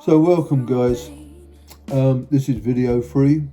So welcome guys, this is video 3.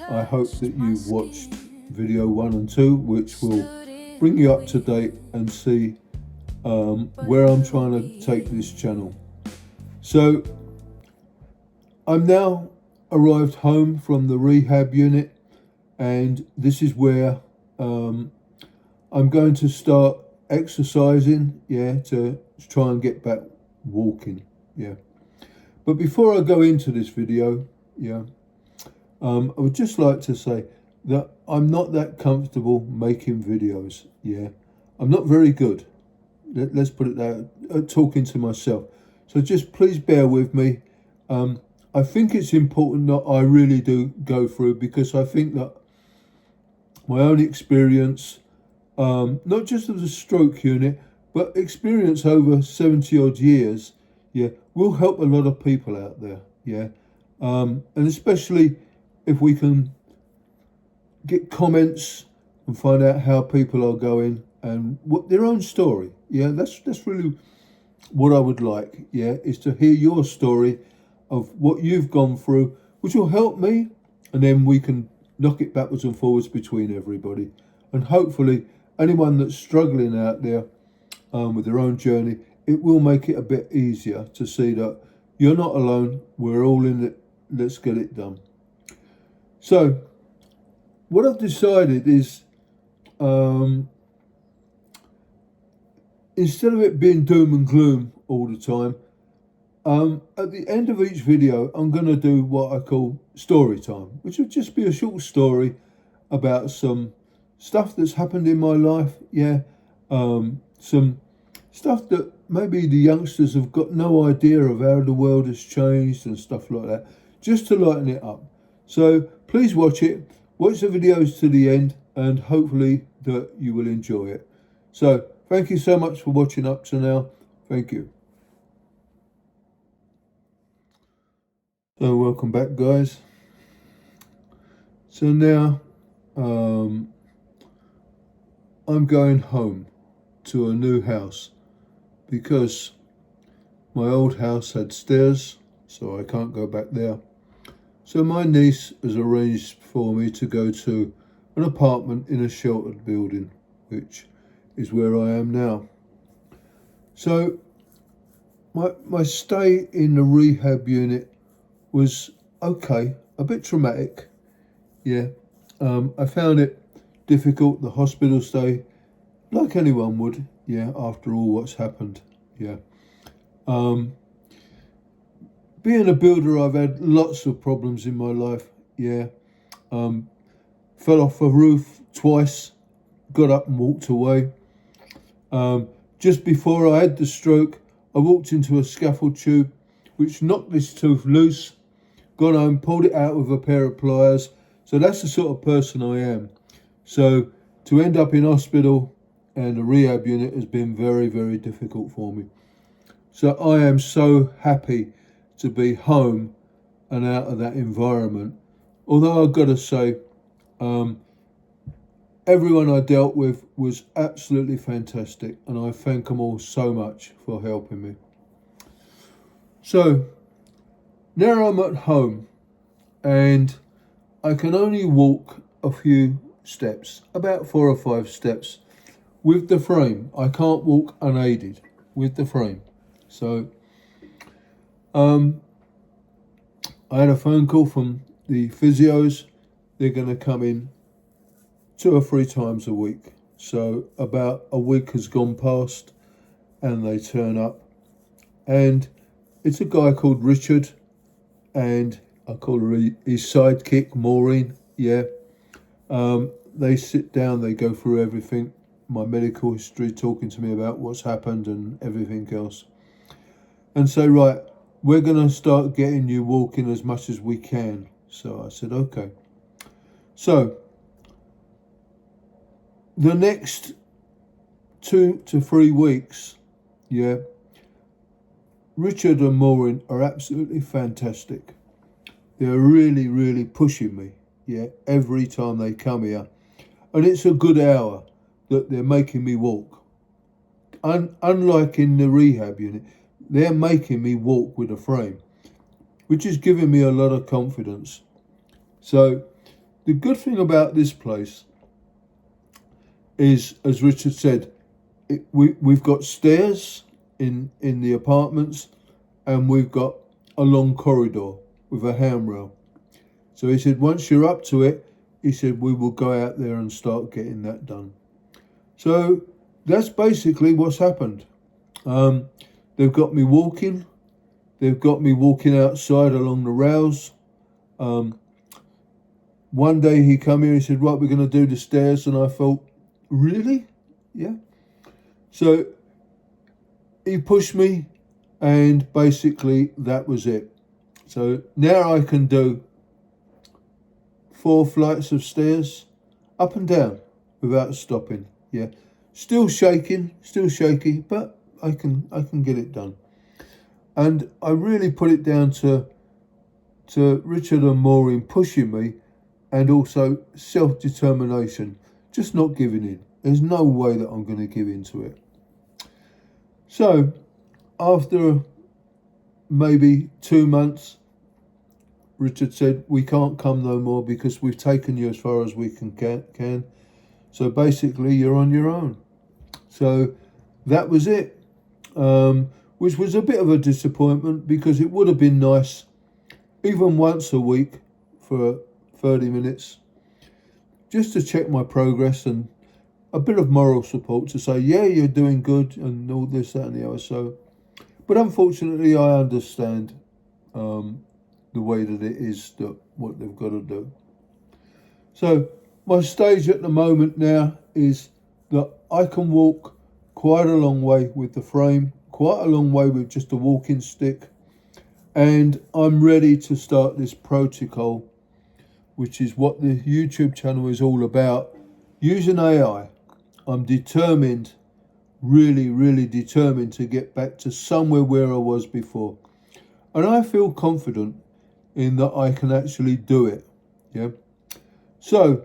I hope that you've watched video 1 and 2, which will bring you up to date and see where I'm trying to take this channel. So I'm now arrived home from the rehab unit, and this is where I'm going to start exercising, to try and get back walking, But before I go into this video, I would just like to say that I'm not that comfortable making videos, I'm not very good. Let's put it that, talking to myself. So just please bear with me. I think it's important that I really do go through, because I think that my own experience, not just of the stroke unit, but experience over 70 odd years, will help a lot of people out there, and especially if we can get comments and find out how people are going and what their own story, that's really what I would like, is to hear your story of what you've gone through, which will help me, and then we can knock it backwards and forwards between everybody, and hopefully anyone that's struggling out there with their own journey, it will make it a bit easier to see that you're not alone, we're all in it, let's get it done. So what I've decided is, instead of it being doom and gloom all the time, at the end of each video I'm going to do what I call story time, which will just be a short story about some stuff that's happened in my life, some stuff that maybe the youngsters have got no idea of, how the world has changed and stuff like that, just to lighten it up. So please watch it, watch the videos to the end, and hopefully that you will enjoy it. So thank you so much for watching up to now. Thank you. So welcome back guys. So now I'm going home to a new house, because my old house had stairs, so I can't go back there. So my niece has arranged for me to go to an apartment in a sheltered building, which is where I am now. So my stay in the rehab unit was okay, a bit traumatic, I found it difficult, the hospital stay, like anyone would, after all what's happened, being a builder, I've had lots of problems in my life, fell off a roof twice, got up and walked away. Just before I had the stroke, I walked into a scaffold tube, which knocked this tooth loose, gone home, pulled it out with a pair of pliers. So that's the sort of person I am. So to end up in hospital and a rehab unit has been very, very difficult for me. So I am so happy to be home and out of that environment. Although I've got to say, everyone I dealt with was absolutely fantastic, and I thank them all so much for helping me. So now I'm at home, and I can only walk a few steps, about 4 or 5 steps, with the frame. I can't walk unaided with the frame. So I had a phone call from the physios. They're going to come in 2 or 3 times a week. So about a week has gone past and they turn up, and it's a guy called Richard, and I call her his sidekick, Maureen, they sit down, they go through everything, my medical history, talking to me about what's happened and everything else, and say, right, we're going to start getting you walking as much as we can. So I said, okay. So the next 2 to 3 weeks, Richard and Maureen are absolutely fantastic. They're really, really pushing me, every time they come here. And it's a good hour that they're making me walk. Unlike in the rehab unit, they're making me walk with a frame, which is giving me a lot of confidence. So the good thing about this place is, as Richard said, we've got stairs in the apartments, and we've got a long corridor with a handrail. So he said, once you're up to it, he said, we will go out there and start getting that done. So that's basically what's happened. They've got me walking. They've got me walking outside along the rails. One day he come here, he said, right, we're going to do the stairs. And I thought, really? Yeah. So he pushed me, and basically that was it. So now I can do 4 flights of stairs up and down without stopping. Yeah. Still shaking, still shaky, but I can get it done. And I really put it down to Richard and Maureen pushing me, and also self-determination, just not giving in. There's no way that I'm going to give in to it. So after maybe 2 months, Richard said, we can't come no more because we've taken you as far as we can. So basically you're on your own. So that was it, which was a bit of a disappointment, because it would have been nice, even once a week for 30 minutes, just to check my progress and a bit of moral support to say, yeah, you're doing good and all this, that and the other. So, but unfortunately I understand the way that it is, that what they've got to do. So my stage at the moment now is that I can walk quite a long way with the frame, quite a long way with just a walking stick, and I'm ready to start this protocol, which is what the YouTube channel is all about, using AI. I'm determined, really, really determined to get back to somewhere where I was before. And I feel confident in that I can actually do it. Yeah. So,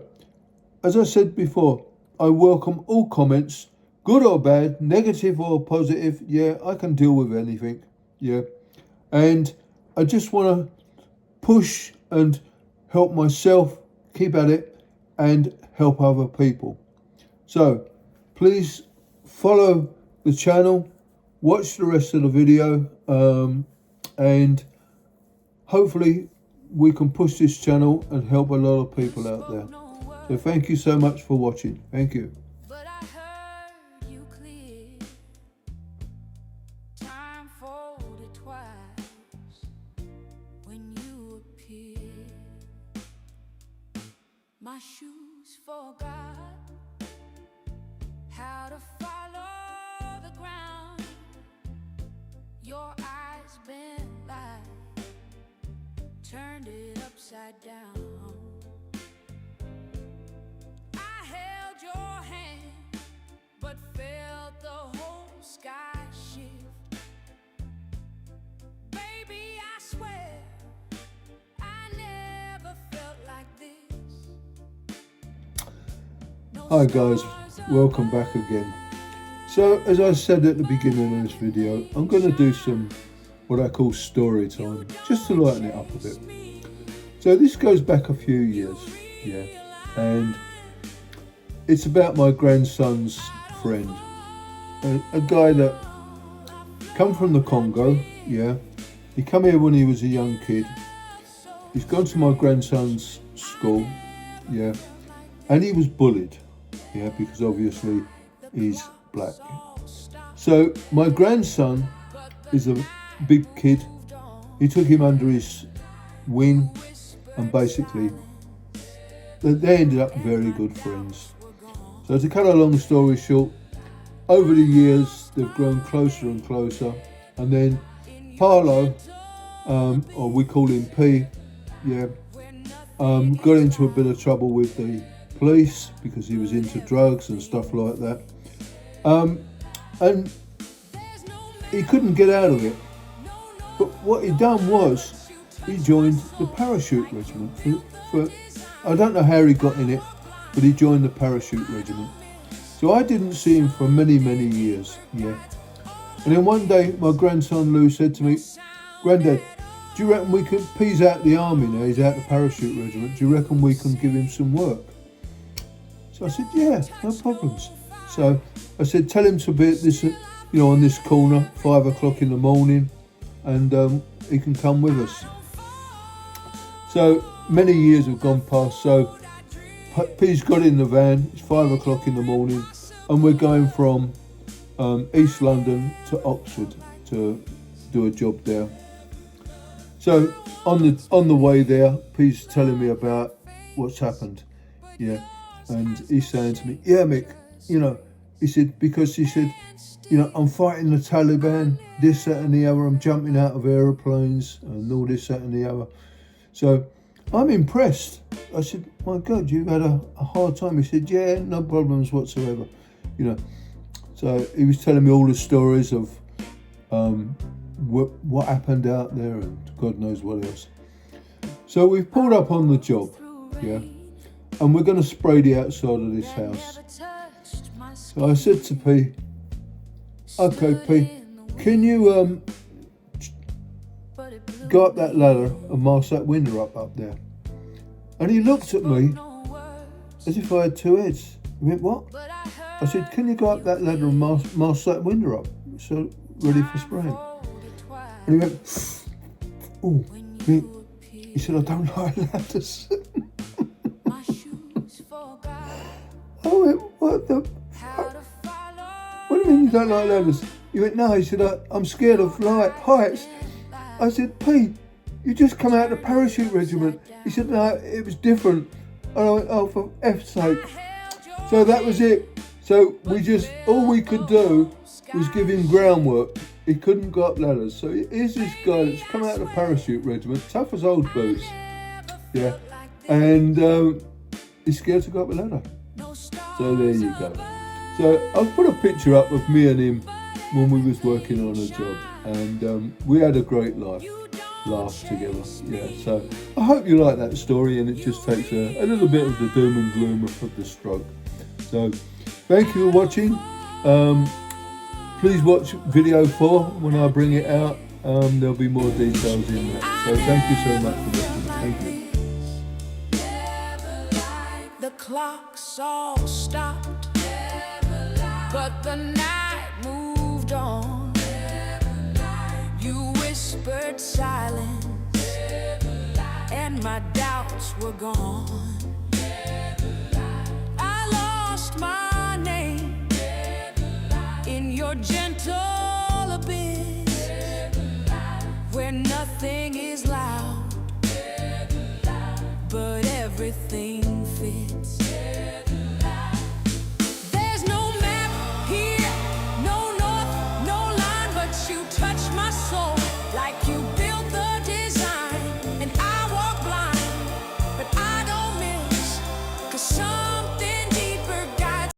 as I said before, I welcome all comments, good or bad, negative or positive. Yeah, I can deal with anything. Yeah. And I just want to push and help myself, keep at it, and help other people. So please follow the channel, watch the rest of the video, and hopefully we can push this channel and help a lot of people out there. So thank you so much for watching. Thank you. My shoes forgot how to follow the ground. Your eyes bent like turned it upside down. I held your hand, but felt the whole sky shift. Baby, I swear I never felt like this. Hi guys, welcome back again. So as I said at the beginning of this video, I'm going to do some what I call story time, just to lighten it up a bit. So this goes back a few years, yeah, and it's about my grandson's friend, a guy that come from the Congo, yeah. He come here when he was a young kid. He's gone to my grandson's school, yeah, and he was bullied. Yeah, because obviously he's black. So my grandson is a big kid. He took him under his wing, and basically they ended up very good friends. So to cut a long story short, over the years they've grown closer and closer, and then Paolo, or we call him P, yeah, got into a bit of trouble with the police because he was into drugs and stuff like that, and he couldn't get out of it. But what he done was he joined the parachute regiment for I don't know how he got in it, but he joined the parachute regiment. So I didn't see him for many years, yeah. And then one day my grandson Lou said to me, "Granddad, do you reckon we can, P's out the army now, he's out the parachute regiment, do you reckon we can give him some work?" So I said, "Yeah, no problems." So I said, "Tell him to be at this, on this corner, 5 o'clock in the morning, and he can come with us." So many years have gone past, so P's got in the van, it's 5 o'clock in the morning, and we're going from East London to Oxford to do a job there. So on the way there, P's telling me about what's happened, and he's saying to me, "Yeah, Mick, he said, because he said, I'm fighting the Taliban, this, that and the other, I'm jumping out of aeroplanes and all this, that and the other. So I'm impressed." I said, "My God, you've had a hard time." He said, "Yeah, no problems whatsoever." So he was telling me all the stories of what happened out there and God knows what else. So we've pulled up on the job, and we're going to spray the outside of this house. So I said to P, "Okay, P, can you go up that ladder and mask that window up there?" And he looked at me as if I had two heads. He went, "What?" I said, "Can you go up that ladder and mask that window up, so ready for spraying?" And he went, "Oh, Mick." He said, "I don't like ladders." I went, "What the fuck? What do you mean you don't like ladders?" He went, "No," he said, "I'm scared of heights." I said, "Pete, you just come out of the parachute regiment." He said, "No, it was different." And I went, "Oh, for F's sake." So that was it. So all we could do was give him groundwork. He couldn't go up ladders. So here's this guy that's come out of the parachute regiment, tough as old boots, and he's scared to go up a ladder. So there you go. So I've put a picture up of me and him when we was working on a job, and we had a great laugh together. So I hope you like that story, and it just takes a little bit of the doom and gloom of the stroke. So thank you for watching. Please watch video 4 when I bring it out. There'll be more details in that. So thank you so much for watching. Thank you. The clocks all stopped, but the night moved on. You whispered silence, and my doubts were gone. I lost my name in your gentle abyss, where nothing is loud, but everything fits. There's no map here, no north, no line, but you touch my soul like you did.